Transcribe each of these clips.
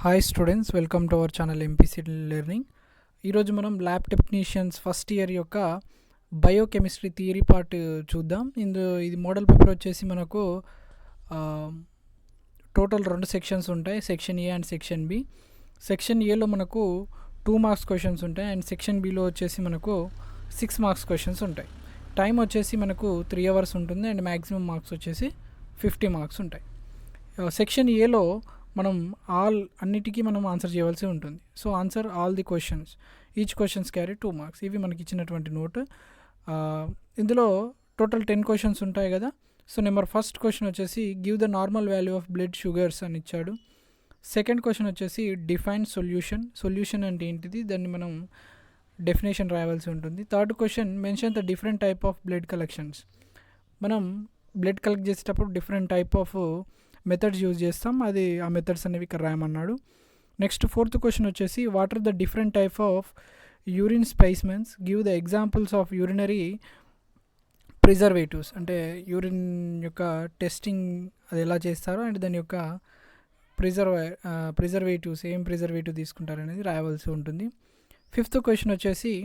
Hi students, welcome to our channel MPC learning. ఈరోజు మనం lab technicians first year యొక్క biochemistry theory part చూద్దాం. ఇది మోడల్ పేపర్ వచ్చేసి మనకు టోటల్ 2 సెక్షన్స్ ఉంటాయి, section A and section B. Section ఏలో మనకు 2 మార్క్స్ క్వశ్చన్స్ ఉంటాయి అండ్ సెక్షన్ బిలో వచ్చేసి మనకు 6 మార్క్స్ క్వశ్చన్స్ ఉంటాయి. టైం వచ్చేసి మనకు 3 అవర్స్ ఉంటుంది అండ్ మ్యాక్సిమం మార్క్స్ వచ్చేసి 50 మార్క్స్ ఉంటాయి. సెక్షన్ ఏలో మనం అన్నిటికీ మనం ఆన్సర్ చేయవలసి ఉంటుంది. So answer all the questions, each questions carry 2 marks. ఇవి మనకి ఇచ్చినటువంటి నోట్. ఇందులో టోటల్ 10 క్వశ్చన్స్ ఉంటాయి కదా. సో ఫస్ట్ క్వశ్చన్ వచ్చేసి give the normal value of blood sugars అని ఇచ్చాడు. సెకండ్ క్వశ్చన్ వచ్చేసి డిఫైన్ సొల్యూషన్ అంటే ఏంటిది, దాన్ని మనం డెఫినేషన్ రాయవలసి ఉంటుంది. Third question mention the different type of blood collections. మనం బ్లడ్ కలెక్ట్ చేసేటప్పుడు different type of methods use చేస్తాం, ఆ మెథడ్స్ అనేవి ఇక్కడ రాయమన్నాడు. నెక్స్ట్ ఫోర్త్ క్వశ్చన్ వచ్చేసి what are the different type of urine specimens, give the examples of urinary preservatives. అంటే urine యొక్క టెస్టింగ్ అది ఎలా చేస్తారో అండ్ దాని యొక్క ప్రిజర్వేటివ్స్ ఏం ప్రిజర్వేటివ్ తీసుకుంటారు అనేది రాయవలసి ఉంటుంది. ఫిఫ్త్ క్వశ్చన్ వచ్చేసి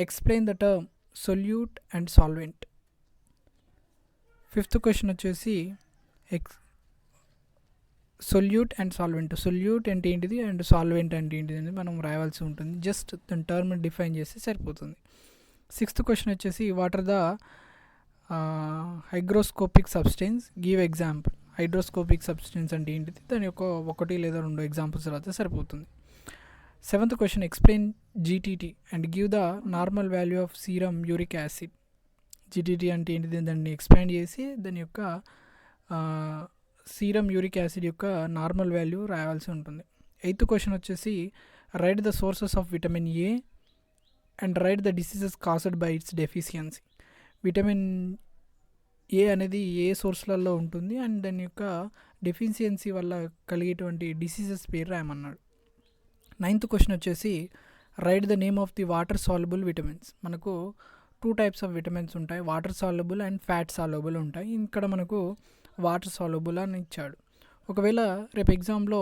explain the term solute and solvent. Fifth question వచ్చేసి సొల్యూట్ అండ్ సాల్వెంట్. సొల్యూట్ అంటే ఏంటిది అండ్ సాల్వెంట్ అంటే ఏంటిది అనేది మనం రాయవలసి ఉంటుంది. జస్ట్ దాని టర్మ్ డిఫైన్ చేస్తే సరిపోతుంది. సిక్స్త్ క్వశ్చన్ వచ్చేసి what are the hygroscopic substance, give example. Hydroscopic substance అంటే ఏంటిది, దాని యొక్క 1 లేదా 2 ఎగ్జాంపుల్స్ రాస్తే సరిపోతుంది. Seventh question explain GTT and give the normal value of serum uric acid. GTT అంటే ఏంటిది, దాన్ని ఎక్స్పాండ్ చేసి దాని యొక్క సీరం యూరిక్ యాసిడ్ యొక్క నార్మల్ వాల్యూ రాయాల్సి ఉంటుంది. ఎయిత్ క్వశ్చన్ వచ్చేసి write the sources of vitamin A and write the diseases caused by it's deficiency. Vitamin A అనేది ఏ సోర్స్లలో ఉంటుంది అండ్ దాని యొక్క డెఫిషియన్సీ వల్ల కలిగేటువంటి డిసీజెస్ పేరు రాయమన్నాడు. నైన్త్ క్వశ్చన్ వచ్చేసి write the name of the water soluble vitamins. మనకు 2 టైప్స్ ఆఫ్ విటమిన్స్ ఉంటాయి, water soluble and fat soluble ఉంటాయి. ఇక్కడ మనకు వాటర్ సాల్యుబుల్ అని ఇచ్చాడు. ఒకవేళ రేపు ఎగ్జామ్లో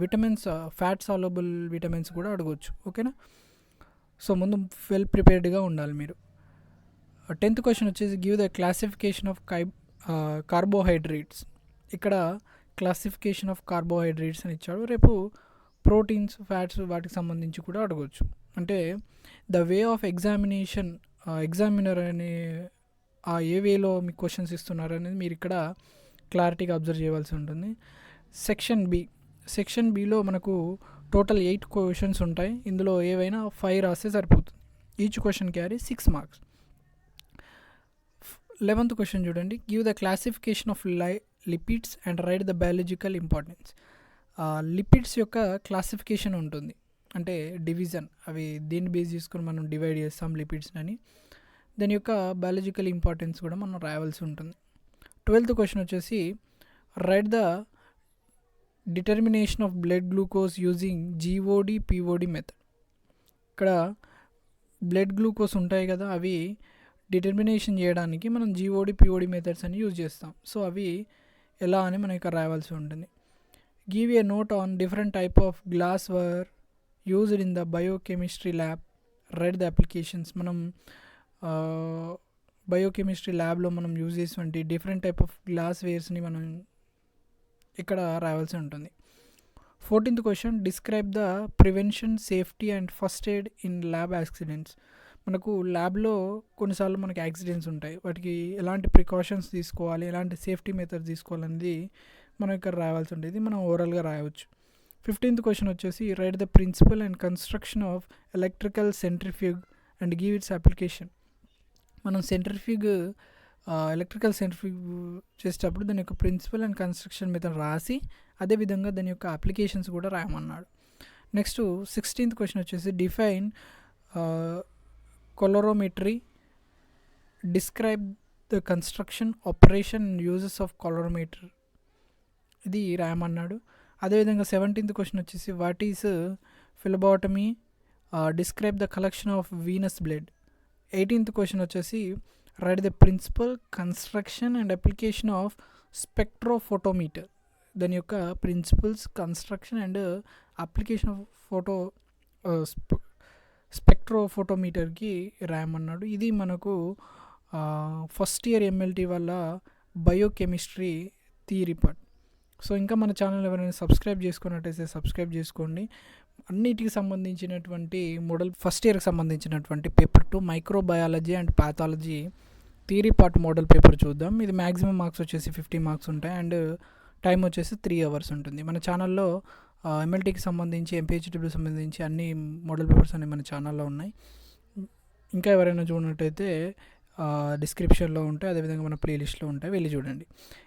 విటమిన్స్ ఫ్యాట్ సాల్యుబుల్ విటమిన్స్ కూడా అడగవచ్చు, ఓకేనా. సో ముందు వెల్ ప్రిపేర్డ్గా ఉండాలి మీరు. 10th క్వశ్చన్ వచ్చేసి give the classification of carbohydrates. ఇక్కడ క్లాసిఫికేషన్ ఆఫ్ కార్బోహైడ్రేట్స్ అని ఇచ్చాడు. రేపు ప్రోటీన్స్, ఫ్యాట్స్ వాటికి సంబంధించి కూడా అడగవచ్చు. అంటే ద వే ఆఫ్ ఎగ్జామినర్ అనే ఏ వేలో మీకు క్వశ్చన్స్ ఇస్తున్నారు అనేది మీరు ఇక్కడ క్లారిటీగా అబ్జర్వ్ చేయవలసి ఉంటుంది. సెక్షన్ బిలో మనకు టోటల్ 8 క్వశ్చన్స్ ఉంటాయి. ఇందులో ఏవైనా 5 రాస్తే సరిపోతుంది. Each question carry 6 marks. 11th question చూడండి, give the classification of lipids and write the biological importance. Lipids యొక్క క్లాసిఫికేషన్ ఉంటుంది, అంటే డివిజన్, అవి దేన్ని బేస్ చేసుకొని మనం డివైడ్ చేస్తాం లిపిడ్స్ అని. దాని యొక్క బయాలజికల్ ఇంపార్టెన్స్ కూడా మనం రాయవలసి ఉంటుంది. 12th క్వశ్చన్ వచ్చేసి write the determination of blood glucose using GOD POD method. ఇక్కడ బ్లడ్ గ్లూకోజ్ ఉంటాయి కదా, అవి డిటర్మినేషన్ చేయడానికి మనం జీఓడి పిఓడి మెథడ్స్ అని యూజ్ చేస్తాం. సో అవి ఎలా అని మనం ఇక్కడ రాయవలసి ఉంటుంది. Give a note on different type of glass were used in the biochemistry lab, right the applications. మనం బయోకెమిస్ట్రీ ల్యాబ్లో మనం యూజ్ చేసేటువంటి డిఫరెంట్ టైప్ ఆఫ్ గ్లాస్ వేర్స్ని మనం ఇక్కడ రాయాల్సి ఉంటుంది. 14th question describe the prevention, safety and first aid in lab accidents. మనకు ల్యాబ్లో కొన్నిసార్లు మనకి యాక్సిడెంట్స్ ఉంటాయి, వాటికి ఎలాంటి ప్రికాషన్స్ తీసుకోవాలి, ఎలాంటి సేఫ్టీ మెథడ్స్ తీసుకోవాలనేది మనం ఇక్కడ రాయాల్సి ఉంటుంది. మనం ఓవరాల్గా రాయవచ్చు. 15th క్వశ్చన్ వచ్చేసి write the principle and construction of electrical centrifuge and give its application. మనం ఎలక్ట్రికల్ సెంట్రిఫ్యూగ్ చేసేటప్పుడు దాని యొక్క ప్రిన్సిపల్ అండ్ కన్స్ట్రక్షన్ మెథడ్ రాసి అదేవిధంగా దాని యొక్క అప్లికేషన్స్ కూడా రాయమన్నాడు. నెక్స్ట్ 16th క్వశ్చన్ వచ్చేసి define colorimetry, describe the construction, operation and uses of colorimeter. ఇది రాయమన్నాడు. అదేవిధంగా 17th క్వశ్చన్ వచ్చేసి what is phlebotomy, describe the collection of venous blood. 18th question వచ్చేసి write the principle, construction and application of spectrophotometer. దాని యొక్క principles, construction and application of photo స్పెక్ట్రోఫోటోమీటర్కి ర్యామ్ అన్నాడు. ఇది మనకు ఫస్ట్ ఇయర్ ఎంఎల్టీ వల్ల బయోకెమిస్ట్రీ థియరీ పార్ట్. సో ఇంకా మన ఛానల్ ఎవరైనా సబ్స్క్రైబ్ చేసుకున్నట్టయితే సబ్స్క్రైబ్ చేసుకోండి. అన్నిటికి సంబంధించినటువంటి మోడల్ ఫస్ట్ ఇయర్కి సంబంధించినటువంటి paper 2 microbiology and pathology theory part model paper చూద్దాం. ఇది మ్యాక్సిమం మార్క్స్ వచ్చేసి 50 మార్క్స్ ఉంటాయి అండ్ టైం వచ్చేసి 3 అవర్స్ ఉంటుంది. మన ఛానల్లో ఎంఎల్టీకి సంబంధించి, ఎంపీహెచ్డబ్ల్యూకి సంబంధించి అన్ని మోడల్ పేపర్స్ అన్ని మన ఛానల్లో ఉన్నాయి. ఇంకా ఎవరైనా చూడనట్టయితే డిస్క్రిప్షన్లో ఉంటాయి, అదేవిధంగా మన ప్లేలిస్ట్లో ఉంటాయి, వెళ్ళి చూడండి.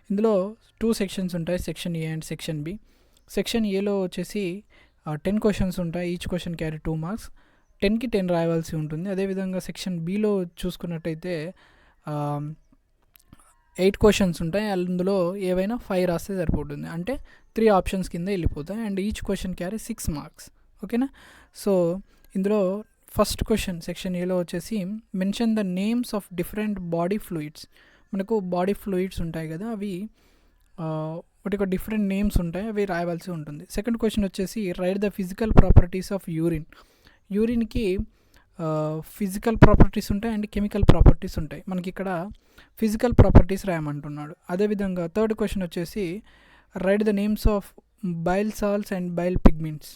ఇందులో 2 సెక్షన్స్ ఉంటాయి, section A and section B. Section ఏలో వచ్చేసి 10 క్వశ్చన్స్ ఉంటాయి. ఈచ్ క్వశ్చన్ క్యారీ 2 మార్క్స్, 10కి 10 రాయవలసి ఉంటుంది. అదేవిధంగా సెక్షన్ బిలో చూసుకున్నట్టయితే 8 క్వశ్చన్స్ ఉంటాయి. అందులో ఏవైనా 5 రాస్తే సరిపోతుంది, అంటే 3 ఆప్షన్స్ కింద వెళ్ళిపోతాయి and each question carry 6 marks. ఓకేనా? సో ఇందులో ఫస్ట్ క్వశ్చన్ సెక్షన్ ఏలో వచ్చేసి mention the names of different body fluids. మనకు బాడీ ఫ్లూయిడ్స్ ఉంటాయి కదా, అవి వాటికి డిఫరెంట్ నేమ్స్ ఉంటాయి, అవి రాయవలసి ఉంటుంది. సెకండ్ క్వశ్చన్ వచ్చేసి write the physical properties of urine. యూరిన్కి ఫిజికల్ ప్రాపర్టీస్ ఉంటాయి అండ్ కెమికల్ ప్రాపర్టీస్ ఉంటాయి. మనకి ఇక్కడ ఫిజికల్ ప్రాపర్టీస్ రాయమంటున్నాడు. అదేవిధంగా థర్డ్ క్వశ్చన్ వచ్చేసి write the names of bile salts and bile pigments.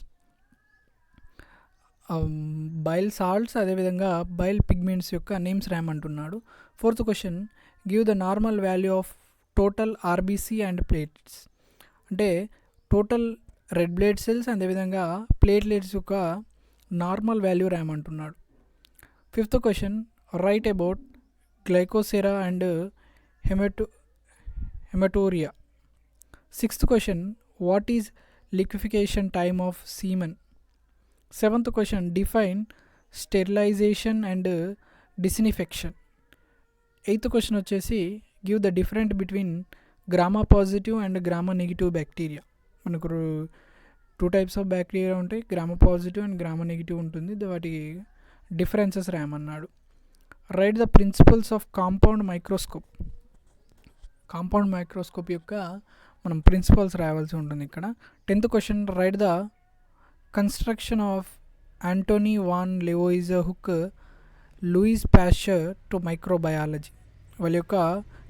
Bile salts అదేవిధంగా బైల్ పిగ్మెంట్స్ యొక్క నేమ్స్ రాయమంటున్నాడు. Fourth question give the normal value of total RBC and plates. అంటే టోటల్ రెడ్ బ్లడ్ సెల్స్ అదేవిధంగా platelets యొక్క normal value రాయమంటున్నాడు. Fifth question write about glycosuria and haematuria. Sixth question what is liquefaction time of semen. Seventh question define sterilisation and disinfection. Eighth question వచ్చేసి give the different between gram positive and gram negative bacteria. మనకు 2 types of bacteria ఉంటాయి, gram positive and gram negative ఉంటుంది, వాటి differences రాయమన్నాడు. Write the principles of compound microscope. Compound microscope యొక్క మనం principles రాయవలసి ఉంటుంది ఇక్కడ. 10th question write the construction of Antonie van లెవోయిజహుక్, Louis Pasteur to microbiology. వాళ్ళ యొక్క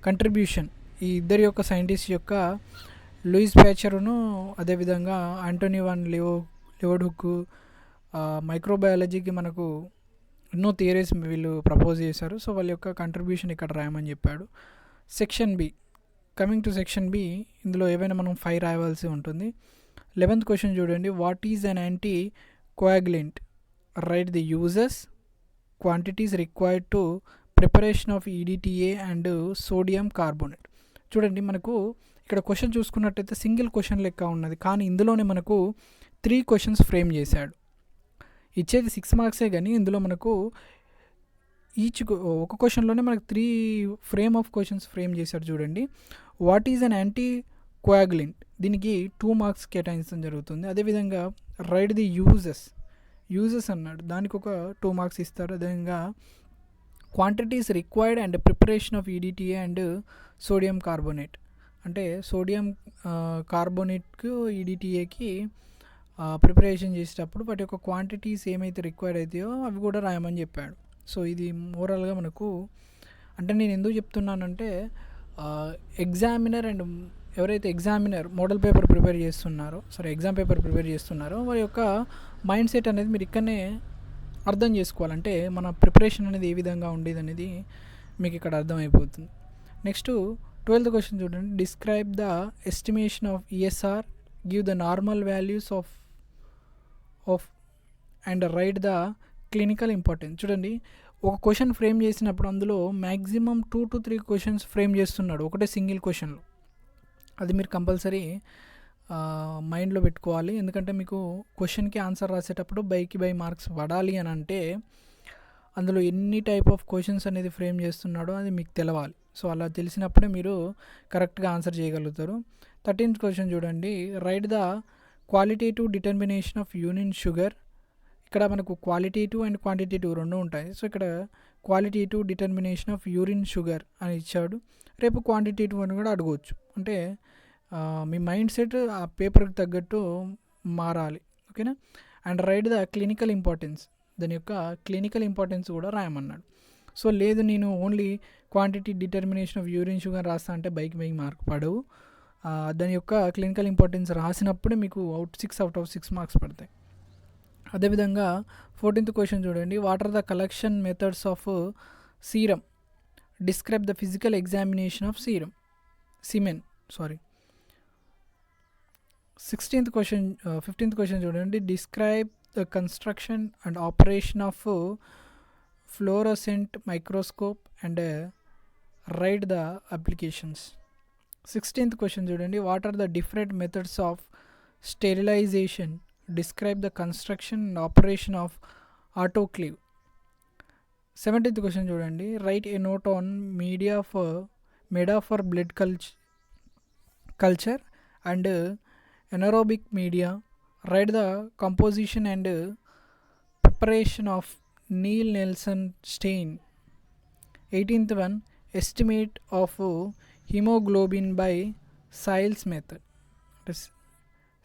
కంట్రిబ్యూషన్, ఈ ఇద్దరి యొక్క సైంటిస్ట్ యొక్క లూయిస్ పాస్చర్ను అదేవిధంగా యాంటోనీ వాన్ లెవోయిజహుక్ మైక్రోబయాలజీకి మనకు ఎన్నో థియరీస్ వీళ్ళు ప్రపోజ్ చేశారు. సో వాళ్ళ యొక్క కంట్రిబ్యూషన్ ఇక్కడ రాయమని చెప్పాడు. Section B, coming to section B, ఇందులో ఏవైనా మనం 5 రాయవలసి ఉంటుంది. 11th క్వశ్చన్ చూడండి, what is an anticoagulant. Write the uses, quantities required to preparation of EDTA and sodium carbonate. చూడండి మనకు ఇక్కడ క్వశ్చన్ చూసుకున్నట్టయితే సింగిల్ క్వశ్చన్ లెక్క ఉన్నది, కానీ ఇందులోనే మనకు 3 క్వశ్చన్స్ ఫ్రేమ్ చేశాడు. ఇచ్చేది 6 మార్క్సే కానీ ఇందులో మనకు ఒక క్వశ్చన్లోనే మనకు 3 ఫ్రేమ్ ఆఫ్ క్వశ్చన్స్ ఫ్రేమ్ చేశాడు. చూడండి, what is an anti coagulant, దీనికి 2 మార్క్స్ కేటాయించడం జరుగుతుంది. అదేవిధంగా రైట్ ది యూజెస్ అన్నాడు, దానికి ఒక 2 మార్క్స్ ఇస్తారు. అదేవిధంగా quantities required and preparation of EDTA and sodium carbonate, అంటే సోడియం కార్బోనేట్కు ఈడిటిఏకి ప్రిపరేషన్ చేసేటప్పుడు వాటి యొక్క క్వాంటిటీస్ ఏమైతే రిక్వైర్డ్ అవుతాయో అవి కూడా రాయమని చెప్పాడు. సో ఇది ఓవరాల్గా మనకు, అంటే నేను ఎందుకు చెప్తున్నానంటే ఎగ్జామినర్ అండ్ ఎవరైతే ఎగ్జామినర్ మోడల్ పేపర్ ప్రిపేర్ చేస్తున్నారో, ఎగ్జామ్ పేపర్ ప్రిపేర్ చేస్తున్నారో వారి యొక్క మైండ్ సెట్ అనేది మీరు ఇక్కడనే అర్థం చేసుకోవాలంటే మన ప్రిపరేషన్ అనేది ఏ విధంగా ఉండేది అనేది మీకు ఇక్కడ అర్థమైపోతుంది. నెక్స్ట్ 12th క్వశ్చన్ చూడండి, describe the estimation of ESR, give the normal values of and write the clinical importance. చూడండి, ఒక క్వశ్చన్ ఫ్రేమ్ చేసినప్పుడు అందులో మ్యాక్సిమం 2 to 3 క్వశ్చన్స్ ఫ్రేమ్ చేస్తున్నాడు ఒకటే సింగిల్ క్వశ్చన్లో. అది మీరు కంపల్సరీ మైండ్లో పెట్టుకోవాలి, ఎందుకంటే మీకు క్వశ్చన్కి ఆన్సర్ రాసేటప్పుడు బై మార్క్స్ పడాలి అని అంటే అందులో ఎన్ని టైప్ ఆఫ్ క్వశ్చన్స్ అనేది ఫ్రేమ్ చేస్తున్నాడో అది మీకు తెలవాలి. సో అలా తెలిసినప్పుడే మీరు కరెక్ట్గా ఆన్సర్ చేయగలుగుతారు. 13th క్వశ్చన్ చూడండి, write the qualitative determination of urine sugar. ఇక్కడ మనకు క్వాలిటేటివ్ అండ్ క్వాంటిటేటివ్ 2 ఉంటాయి. సో ఇక్కడ qualitative determination of urine sugar అని ఇచ్చాడు. రేపు క్వాంటిటేటివ్ అని కూడా అడగవచ్చు, అంటే మీ మైండ్ సెట్ ఆ పేపర్కి తగ్గట్టు మారాలి. ఓకేనా. And write the clinical importance, దాని యొక్క క్లినికల్ ఇంపార్టెన్స్ కూడా రాయమన్నాడు. సో లేదు నేను only quantity determination of urine sugar రాస్తా అంటే బైక్ మార్క్ పడవు. దాని యొక్క క్లినికల్ ఇంపార్టెన్స్ రాసినప్పుడే మీకు 6 out of 6 మార్క్స్ పడతాయి. అదేవిధంగా 14th క్వశ్చన్ చూడండి. What are the collection methods of serum, describe the physical examination of semen. 15th question చూడండి. Describe the construction and operation of fluorescent microscope and write the applications. 16th question చూడండి. What are the different methods of sterilisation, describe the construction and operation of autoclave. 17th question చూడండి. Write a note on media for blood culture and anaerobic media, write the composition and preparation of Neel Nelson stain. 18th one, estimate of haemoglobin by Sahli's method.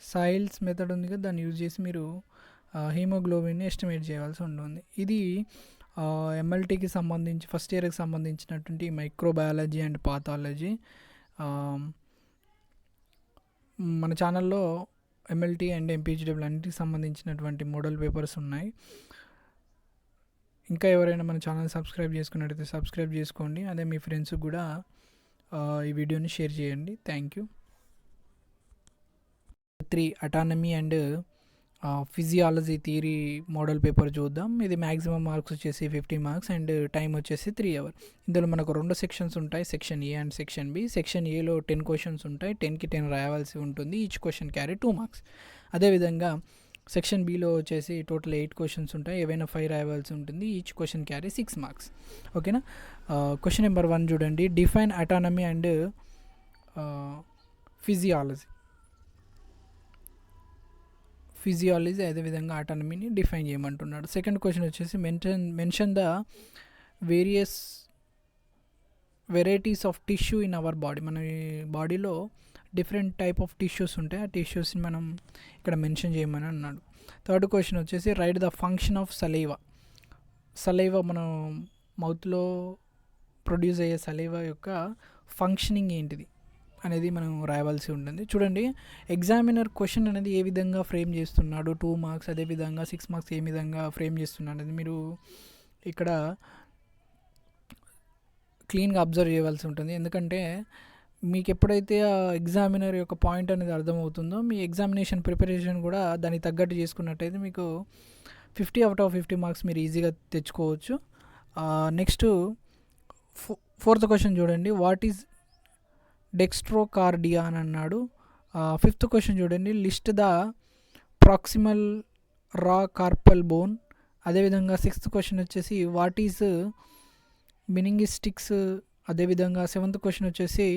Sahli's method ఉంది కదా, దాన్ని use చేసి మీరు హీమోగ్లోబిన్ని estimate చేయాల్సి ఉంటుంది. ఇది ఎంఎల్టీకి సంబంధించి first ఇయర్కి సంబంధించినటువంటి మైక్రోబయాలజీ అండ్ పాథాలజీ. మన ఛానల్లో ఎంఎల్టీ అండ్ ఎంపీహెచ్డబ్ల్యూ అన్నిటికి సంబంధించినటువంటి మోడల్ పేపర్స్ ఉన్నాయి. ఇంకా ఎవరైనా మన ఛానల్ సబ్స్క్రైబ్ చేసుకున్నట్టయితే సబ్స్క్రైబ్ చేసుకోండి. అదే మీ ఫ్రెండ్స్కి కూడా ఈ వీడియోని షేర్ చేయండి. Thank you. 3 autonomy and physiology theory model paper చూద్దాం. ఇది మ్యాక్సిమం మార్క్స్ వచ్చేసి 50 మార్క్స్ అండ్ టైం వచ్చేసి 3 hours. ఇందులో మనకు 2 సెక్షన్స్ ఉంటాయి, section A and section B. Section ఏలో 10 క్వశ్చన్స్ ఉంటాయి, 10కి 10 రాయవలసి ఉంటుంది. Each question carry 2 marks. అదేవిధంగా సెక్షన్ బిలో వచ్చేసి టోటల్ 8 క్వశ్చన్స్ ఉంటాయి, ఏవైనా 5 రాయవలసి ఉంటుంది. Each question carry 6 marks. ఓకేనా. క్వశ్చన్ నెంబర్ 1 చూడండి. డిఫైన్ అటానమీ అండ్ ఫిజియాలజీ అదేవిధంగా అటానమీని డిఫైన్ చేయమంటున్నాడు. సెకండ్ క్వశ్చన్ వచ్చేసి mention the various varieties of tissue in our body. మన బాడీలో డిఫరెంట్ టైప్ ఆఫ్ టిష్యూస్ ఉంటాయి, ఆ టిష్యూస్ని మనం ఇక్కడ మెన్షన్ చేయమని అన్నాడు. థర్డ్ క్వశ్చన్ వచ్చేసి write the function of saliva మన మౌత్లో ప్రొడ్యూస్ అయ్యే సలైవా యొక్క ఫంక్షనింగ్ ఏంటిది అనేది మనం రాయవలసి ఉంటుంది. చూడండి, ఎగ్జామినర్ క్వశ్చన్ అనేది ఏ విధంగా ఫ్రేమ్ చేస్తున్నాడు, 2 marks, అదేవిధంగా 6 marks ఏ విధంగా ఫ్రేమ్ చేస్తున్నాడు అనేది మీరు ఇక్కడ క్లీన్గా అబ్జర్వ్ చేయవలసి ఉంటుంది. ఎందుకంటే మీకు ఎప్పుడైతే ఆ ఎగ్జామినర్ యొక్క పాయింట్ అనేది అర్థమవుతుందో మీ ఎగ్జామినేషన్ ప్రిపరేషన్ కూడా దానికి తగ్గట్టు చేసుకున్నట్టయితే మీకు 50 out of 50 marks మీరు ఈజీగా తెచ్చుకోవచ్చు. నెక్స్ట్ 4th క్వశ్చన్ చూడండి. వాట్ ఈజ్ డెక్స్ట్రోకార్డియా అని అన్నాడు. 5th క్వశ్చన్ చూడండి. లిస్ట్ ద ప్రాక్సిమల్ రా కార్పల్ బోన్. అదేవిధంగా 6th క్వశ్చన్ వచ్చేసి వాట్ ఈజ్ మెనింగిస్టిక్స్. అదేవిధంగా 7th క్వశ్చన్ వచ్చేసి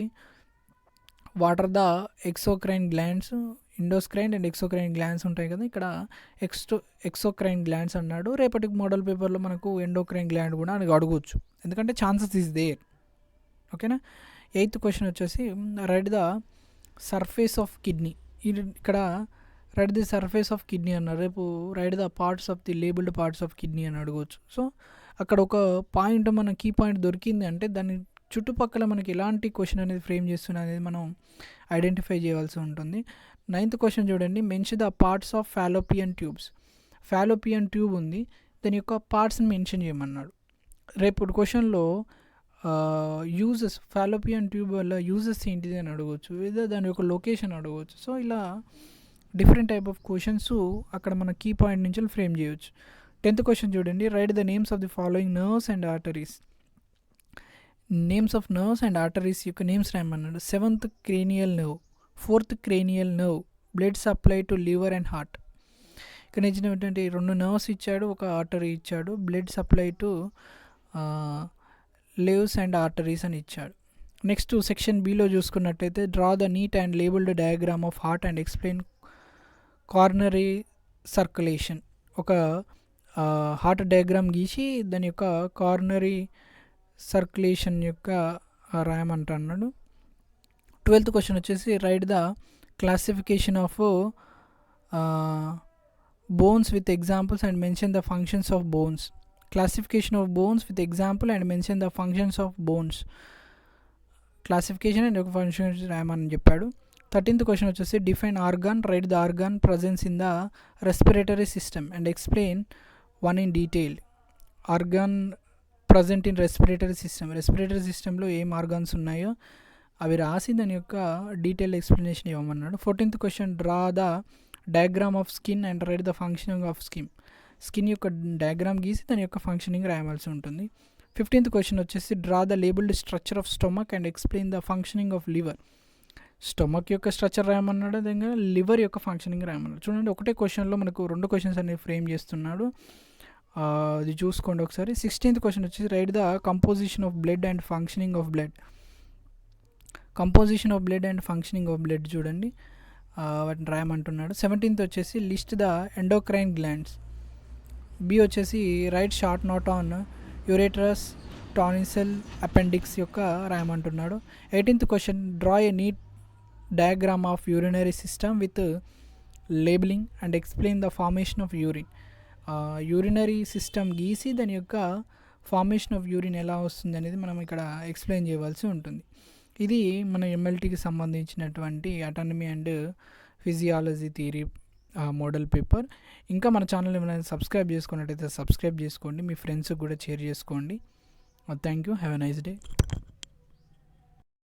what are the exocrine glands. Endocrine and exocrine glands ఉంటాయి కదా, ఇక్కడ ఎక్సోక్రైన్ గ్లాండ్స్ అన్నాడు. రేపటికి మోడల్ పేపర్లో మనకు ఎండోక్రైన్ గ్లాండ్ కూడా అని అడగవచ్చు, ఎందుకంటే ఛాన్సెస్ ఈజ్ దేర్. ఓకేనా. 8th క్వశ్చన్ వచ్చేసి write the surface of kidney. ఇక్కడ write the surface of kidney అన్నారు. రేపు write the parts of the labelled parts of kidney అని అడగవచ్చు. సో అక్కడ ఒక పాయింట్, మన కీ పాయింట్ దొరికింది అంటే దాని చుట్టుపక్కల మనకి ఎలాంటి క్వశ్చన్ అనేది ఫ్రేమ్ చేస్తున్నా అనేది మనం ఐడెంటిఫై చేయవలసి ఉంటుంది. 9th క్వశ్చన్ చూడండి. Mention the parts of Fallopian tubes. Fallopian tube ఉంది, దాని యొక్క పార్ట్స్ని మెన్షన్ చేయమన్నాడు. రేపు క్వశ్చన్లో యూజెస్, ఫాలోపియన్ ట్యూబ్ వల్ల యూజెస్ ఏంటిది అని అడగవచ్చు, లేదా దాని యొక్క లొకేషన్ అడగవచ్చు. సో ఇలా డిఫరెంట్ టైప్ ఆఫ్ క్వశ్చన్స్ అక్కడ మన కీ పాయింట్ నుంచి ఫ్రేమ్ చేయవచ్చు. 10th క్వశ్చన్ చూడండి. Write the names of the following nerves and arteries. Names of nerves and arteries యొక్క నేమ్స్ రాయమన్నాడు. 7th cranial nerve, 4th cranial nerve, blood supply to liver and heart. ఇక్కడ ఇచ్చినటువంటి 2 nerves ఇచ్చాడు, ఒక artery ఇచ్చాడు, blood supply to lives and arteries అని ఇచ్చాడు. Next section below చూసుకున్నట్టయితే draw the neat and labelled diagram of heart and explain coronary circulation. ఒక heart diagram గీసి దాని యొక్క కార్నరీ సర్క్యులేషన్ యొక్క రాయమంటున్నాడు. 12th క్వశ్చన్ వచ్చేసి write the classification of bones with examples and mention the functions of bones. Classification of bones with example and mention the functions of bones. Classification and ఒక function రాయమని చెప్పాడు. 13th question వచ్చేసి define organ, right the organ presence in the respiratory system and explain one in detail. Organ present in respiratory సిస్టంలో ఏం organs ఉన్నాయో అవి రాసి దాని యొక్క detail explanation ఇవ్వమన్నాడు. 14th question draw the diagram of skin and write the functioning of skin యొక్క diagram గీసి దాని యొక్క ఫంక్షనింగ్ రాయవలసి ఉంటుంది. 15th క్వశ్చన్ వచ్చేసి draw the labelled structure of stomach and explain the functioning of liver. Stomach యొక్క structure రాయమన్నాడు, అదేవిధంగా liver యొక్క functioning రాయమన్నాడు. చూడండి, ఒకటే క్వశ్చన్లో మనకు 2 క్వశ్చన్స్ అనేవి ఫ్రేమ్ చేస్తున్నాడు, అది చూసుకోండి ఒకసారి. 16th క్వశ్చన్ వచ్చేసి write the composition of blood and functioning of blood. Composition of blood and functioning of blood చూడండి, వాటిని రాయమంటున్నాడు. 17th వచ్చేసి list the endocrine glands. B వచ్చేసి write short note on uterus, tonsil, appendix యొక్క రాయమంటున్నాడు. 18th question draw a neat diagram of urinary system with labelling and explain the formation of urine. Urinary system గీసి దాని యొక్క formation of urine ఎలా వస్తుంది అనేది మనం ఇక్కడ ఎక్స్ప్లెయిన్ చేయవలసి ఉంటుంది. ఇది మన ఎంఎల్టీకి సంబంధించినటువంటి autonomy and physiology theory model paper. ఇంకా మన ఛానల్ ఏమైనా సబ్స్క్రైబ్ చేసుకున్నట్టయితే సబ్స్క్రైబ్ చేసుకోండి, మీ ఫ్రెండ్స్కి కూడా షేర్ చేసుకోండి. Thank you, have a nice day.